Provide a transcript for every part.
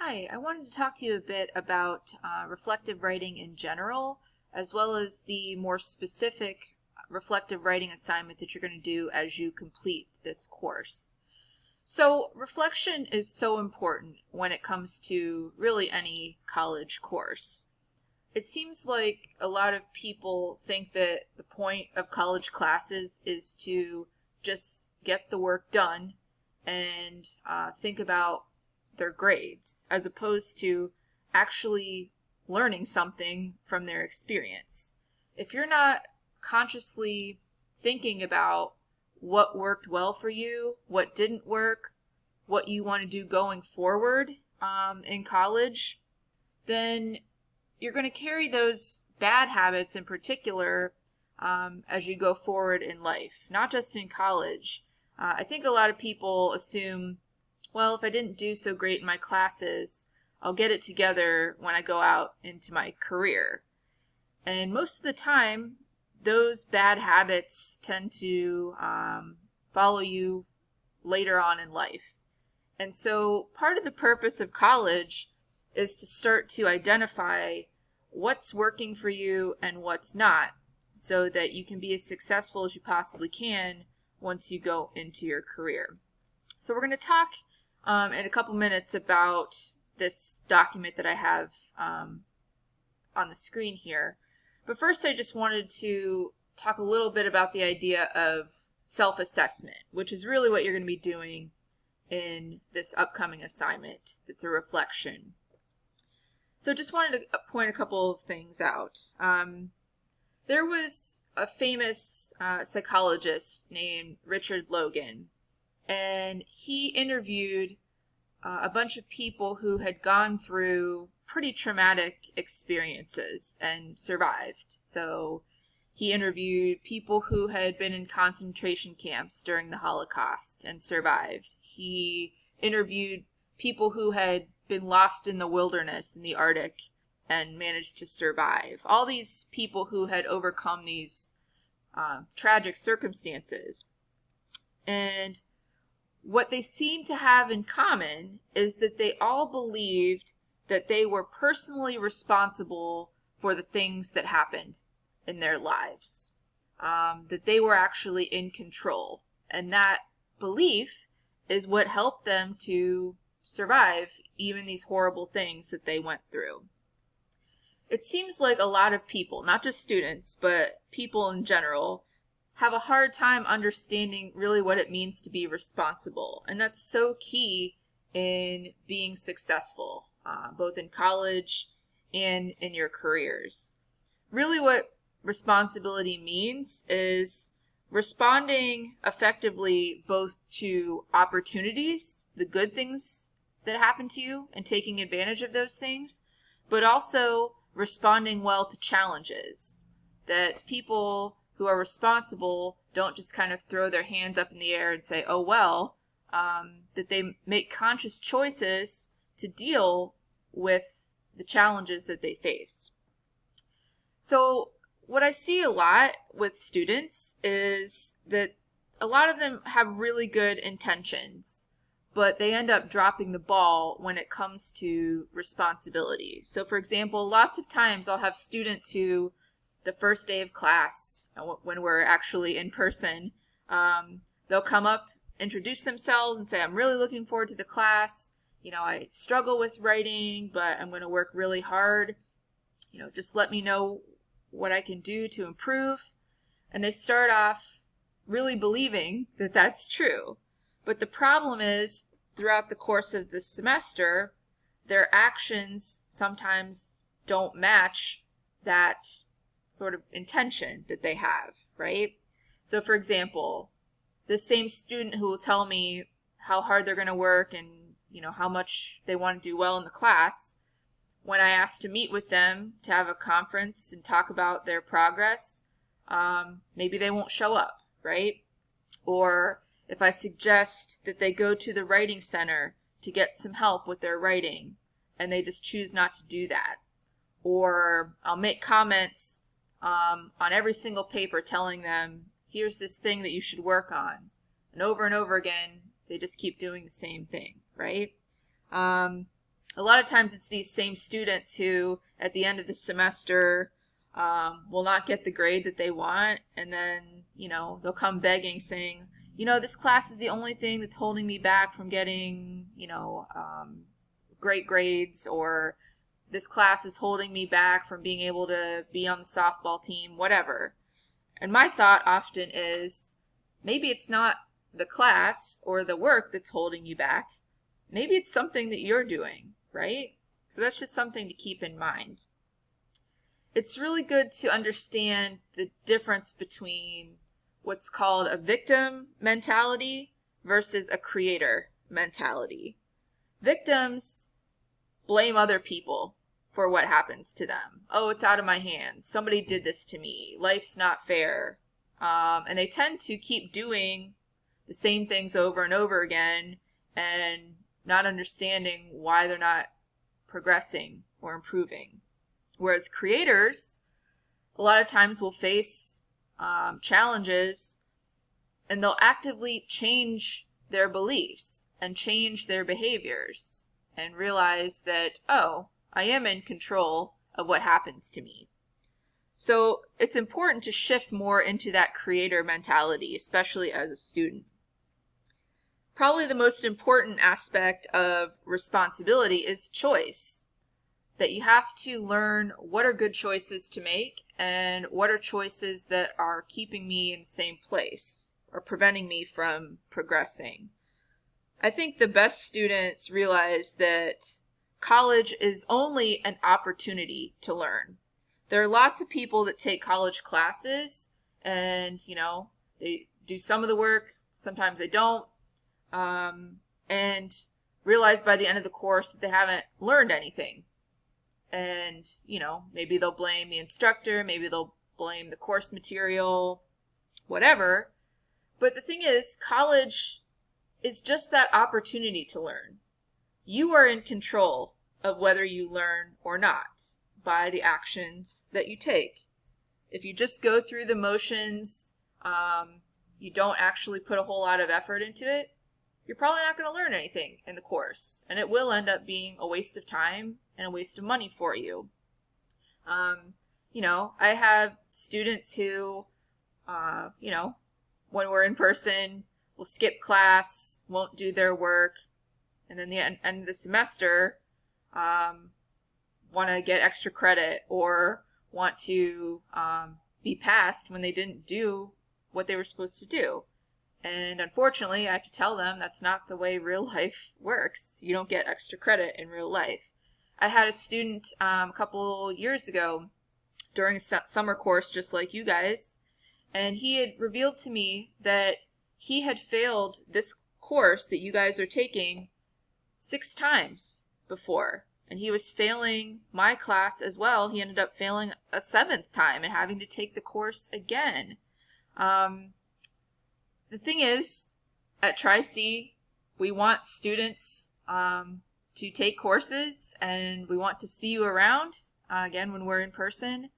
Hi, I wanted to talk to you a bit about reflective writing in general, as well as the more specific reflective writing assignment that you're going to do as you complete this course. So, reflection is so important when it comes to really any college course. It seems like a lot of people think that the point of college classes is to just get the work done and think about their grades, as opposed to actually learning something from their experience. If you're not consciously thinking about what worked well for you, what didn't work, what you want to do going forward in college, then you're going to carry those bad habits in particular as you go forward in life, not just in college. I think a lot of people assume, well, if I didn't do so great in my classes, I'll get it together when I go out into my career. And most of the time, those bad habits tend to follow you later on in life. And so part of the purpose of college is to start to identify what's working for you and what's not, so that you can be as successful as you possibly can once you go into your career. So we're going to talk in a couple minutes about this document that I have on the screen here. But first I just wanted to talk a little bit about the idea of self-assessment, which is really what you're going to be doing in this upcoming assignment. It's a reflection. So just wanted to point a couple of things out. There was a famous psychologist named Richard Logan, and he interviewed a bunch of people who had gone through pretty traumatic experiences and survived. So he interviewed people who had been in concentration camps during the Holocaust and survived. He interviewed people who had been lost in the wilderness in the Arctic and managed to survive. All these people who had overcome these tragic circumstances. And what they seemed to have in common is that they all believed that they were personally responsible for the things that happened in their lives, that they were actually in control. And that belief is what helped them to survive even these horrible things that they went through. It seems like a lot of people, not just students, but people in general, have a hard time understanding really what it means to be responsible. And that's so key in being successful, both in college and in your careers. Really what responsibility means is responding effectively both to opportunities, the good things that happen to you, and taking advantage of those things, but also responding well to challenges. That people who are responsible don't just kind of throw their hands up in the air and say, oh well, that they make conscious choices to deal with the challenges that they face. So what I see a lot with students is that a lot of them have really good intentions, but they end up dropping the ball when it comes to responsibility. So for example, lots of times I'll have students who, the first day of class, when we're actually in person, they'll come up, introduce themselves, and say, I'm really looking forward to the class. I struggle with writing, but I'm going to work really hard. Just let me know what I can do to improve. And they start off really believing that that's true. But the problem is, throughout the course of the semester, their actions sometimes don't match that sort of intention that they have, right? So for example, the same student who will tell me how hard they're going to work and how much they want to do well in the class, when I ask to meet with them to have a conference and talk about their progress, maybe they won't show up, right? Or if I suggest that they go to the writing center to get some help with their writing, and they just choose not to do that. Or I'll make comments on every single paper telling them, here's this thing that you should work on. And over again, they just keep doing the same thing, right? a lot of times it's these same students who, at the end of the semester, will not get the grade that they want, and then, they'll come begging saying, this class is the only thing that's holding me back from getting, great grades, or this class is holding me back from being able to be on the softball team, whatever. And my thought often is, maybe it's not the class or the work that's holding you back. Maybe it's something that you're doing, right? So that's just something to keep in mind. It's really good to understand the difference between what's called a victim mentality versus a creator mentality. Victims blame other people for what happens to them. Oh, it's out of my hands. Somebody did this to me. Life's not fair. And they tend to keep doing the same things over and over again and not understanding why they're not progressing or improving. Whereas creators, a lot of times will face challenges, and they'll actively change their beliefs and change their behaviors and realize that, oh, I am in control of what happens to me. So it's important to shift more into that creator mentality, especially as a student. Probably the most important aspect of responsibility is choice. That you have to learn what are good choices to make and what are choices that are keeping me in the same place or preventing me from progressing. I think the best students realize that college is only an opportunity to learn. There are lots of people that take college classes and, they do some of the work, sometimes they don't, and realize by the end of the course that they haven't learned anything. And, maybe they'll blame the instructor, maybe they'll blame the course material, whatever. But the thing is, college is just that opportunity to learn. You are in control of whether you learn or not by the actions that you take. If you just go through the motions, you don't actually put a whole lot of effort into it, you're probably not going to learn anything in the course. And it will end up being a waste of time and a waste of money for you. I have students who, when we're in person, will skip class, won't do their work, and then the end of the semester, want to get extra credit or want to be passed when they didn't do what they were supposed to do. And unfortunately, I have to tell them that's not the way real life works. You don't get extra credit in real life. I had a student a couple years ago during a summer course just like you guys, and he had revealed to me that he had failed this course that you guys are taking 6 times before. And he was failing my class as well. He ended up failing a 7th time and having to take the course again. The thing is, at Tri-C, we want students to take courses, and we want to see you around, again, when we're in person.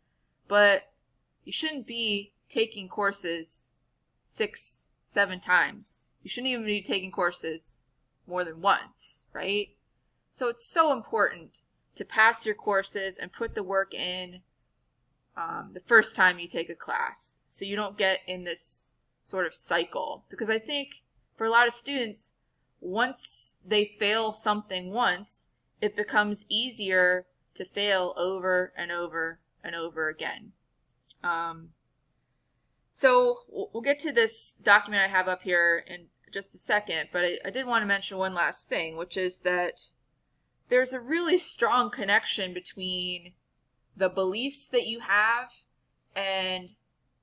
But you shouldn't be taking courses 6, 7 times. You shouldn't even be taking courses more than once, right? So it's so important to pass your courses and put the work in the first time you take a class, so you don't get in this sort of cycle. Because I think for a lot of students, once they fail something once, it becomes easier to fail over and over and over again. So we'll get to this document I have up here in just a second, but I did want to mention one last thing, which is that there's a really strong connection between the beliefs that you have and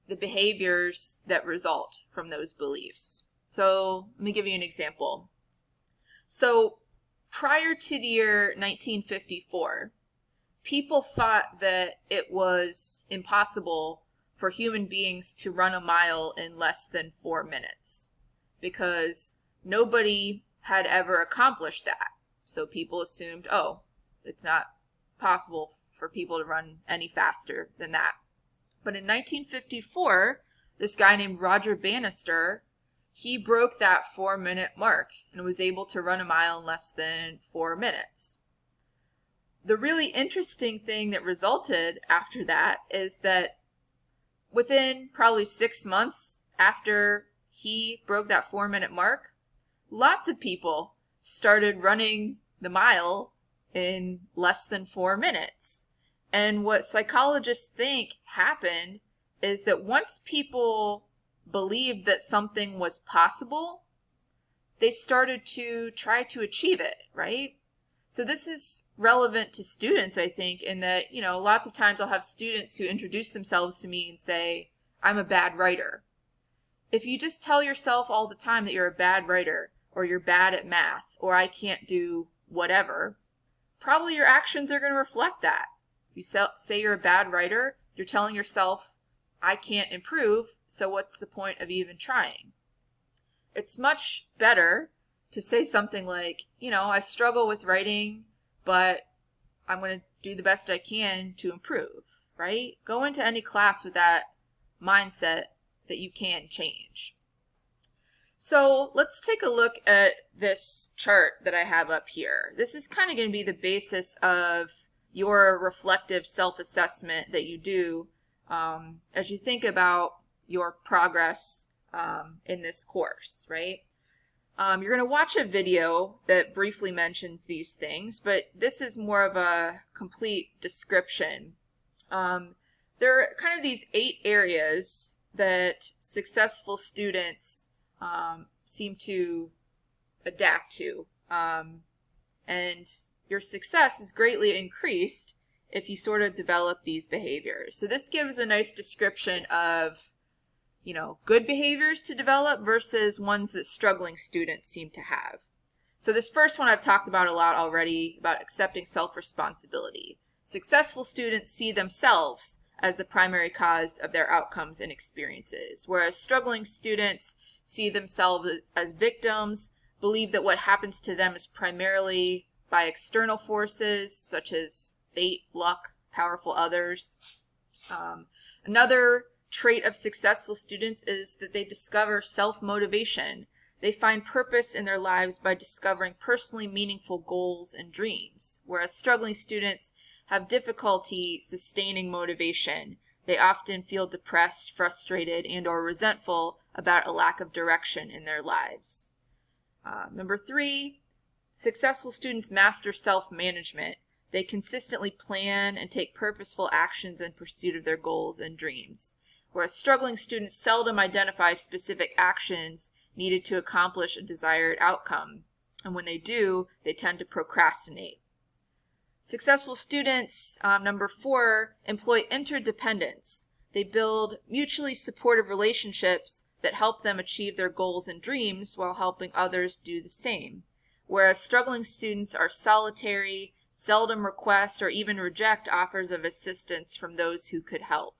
the behaviors that result from those beliefs. So let me give you an example. So prior to the year 1954, people thought that it was impossible for human beings to run a mile in less than 4 minutes because nobody had ever accomplished that. So people assumed, oh, it's not possible for people to run any faster than that. But in 1954, this guy named Roger Bannister, he broke that 4-minute mark and was able to run a mile in less than 4 minutes. the really interesting thing that resulted after that is that within probably 6 months after he broke that 4-minute mark, lots of people started running the mile in less than 4 minutes. And what psychologists think happened is that once people believed that something was possible, they started to try to achieve it, right? So this is relevant to students, I think, in that, lots of times I'll have students who introduce themselves to me and say, I'm a bad writer. If you just tell yourself all the time that you're a bad writer, or you're bad at math, or I can't do whatever, probably your actions are going to reflect that. You say you're a bad writer, you're telling yourself, I can't improve, so what's the point of even trying? It's much better to say something like, I struggle with writing, but I'm going to do the best I can to improve, right? Go into any class with that mindset that you can change. So let's take a look at this chart that I have up here. This is kind of going to be the basis of your reflective self-assessment that you do as you think about your progress in this course, right? You're going to watch a video that briefly mentions these things, but this is more of a complete description. There are kind of these 8 areas that successful students seem to adapt to. And your success is greatly increased if you sort of develop these behaviors. So this gives a nice description of, good behaviors to develop versus ones that struggling students seem to have. So this first one I've talked about a lot already, about accepting self-responsibility. Successful students see themselves as the primary cause of their outcomes and experiences, whereas struggling students see themselves as victims, believe that what happens to them is primarily by external forces such as fate, luck, powerful others. Another trait of successful students is that they discover self-motivation. They find purpose in their lives by discovering personally meaningful goals and dreams, whereas struggling students have difficulty sustaining motivation. They often feel depressed, frustrated, and/or resentful about a lack of direction in their lives. Number 3, successful students master self-management. They consistently plan and take purposeful actions in pursuit of their goals and dreams, whereas struggling students seldom identify specific actions needed to accomplish a desired outcome, and when they do, they tend to procrastinate. Successful students, number 4, employ interdependence. They build mutually supportive relationships that help them achieve their goals and dreams while helping others do the same, whereas struggling students are solitary, seldom request or even reject offers of assistance from those who could help.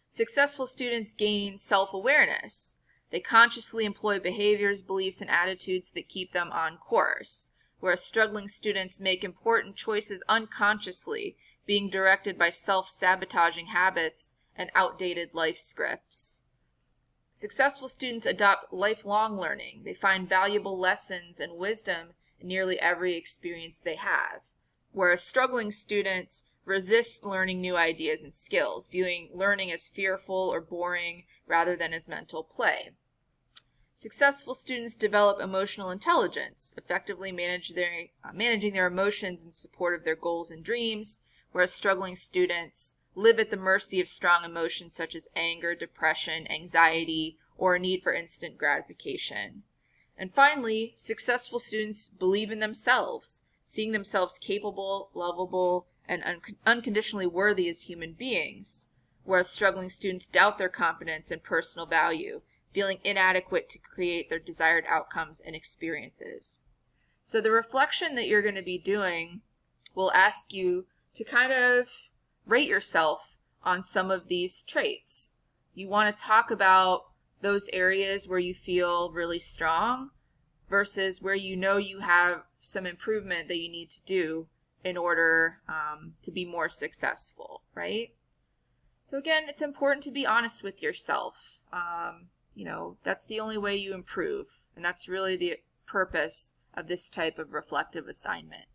Successful students gain self-awareness. They consciously employ behaviors, beliefs, and attitudes that keep them on course, whereas struggling students make important choices unconsciously, being directed by self-sabotaging habits and outdated life scripts. Successful students adopt lifelong learning. They find valuable lessons and wisdom in nearly every experience they have, whereas struggling students resist learning new ideas and skills, viewing learning as fearful or boring rather than as mental play. Successful students develop emotional intelligence, effectively managing their emotions in support of their goals and dreams, whereas struggling students live at the mercy of strong emotions such as anger, depression, anxiety, or a need for instant gratification. And finally, successful students believe in themselves, seeing themselves capable, lovable, and unconditionally worthy as human beings, whereas struggling students doubt their confidence and personal value, feeling inadequate to create their desired outcomes and experiences. So the reflection that you're going to be doing will ask you to kind of rate yourself on some of these traits. You want to talk about those areas where you feel really strong versus where you know you have some improvement that you need to do in order to be more successful, right? So again, it's important to be honest with yourself. That's the only way you improve, and that's really the purpose of this type of reflective assignment.